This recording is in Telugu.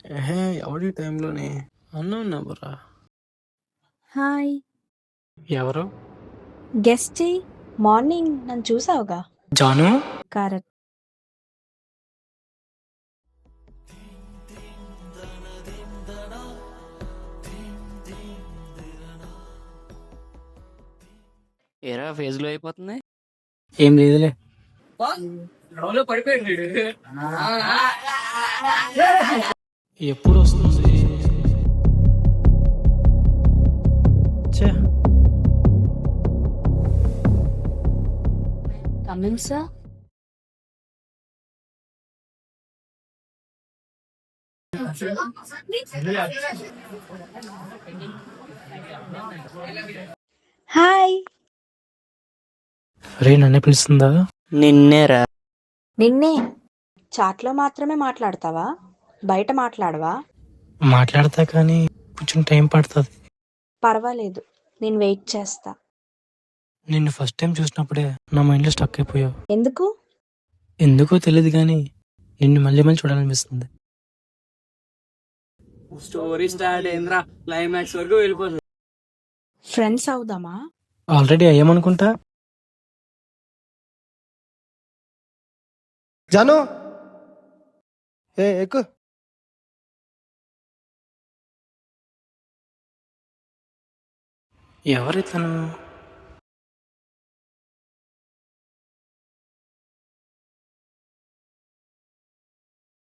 ఏహే ఎవరి టైంలోనే అన్నోన్ నెంబరా? హాయ్. ఎవరు? గెస్ చెయ్యి. మార్నింగ్ నన్ను చూసావుగా? జాను? కరెక్ట్. ఏరా ఫేజ్ లో అయిపోతుంది. ఏం లేదులే. ఎప్పుడు వస్తుంది? ఛే, కమింగ్ సార్. హాయ్. రే నన్నే పిలుస్తుందా? నిన్నేరా. నిన్నే. చాట్లో మాత్రమే మాట్లాడతావా? బయట మాట్లాడవా? మాట్లాడతా కానీ కొంచెం టైం పడుతుంది. పర్వాలేదు, నేను వెయిట్ చేస్తా. నిన్ను ఫస్ట్ టైం చూసినప్పుడే నా మైండ్లో స్టక్ అయిపోయావు. ఎందుకు? ఎందుకో తెలియదు కానీ నిన్ను మళ్ళీ మళ్ళీ చూడాలనిపిస్తుంది. స్టోరీ స్టార్ట్ అయిందిరా, క్లైమాక్స్ వరకు వెళ్ళిపోతుంది. ఫ్రెండ్స్ అవుదామా? ఆల్రెడీ అయ్యామనుకుంటా. జాను ఎక్కు. ఎవరితను?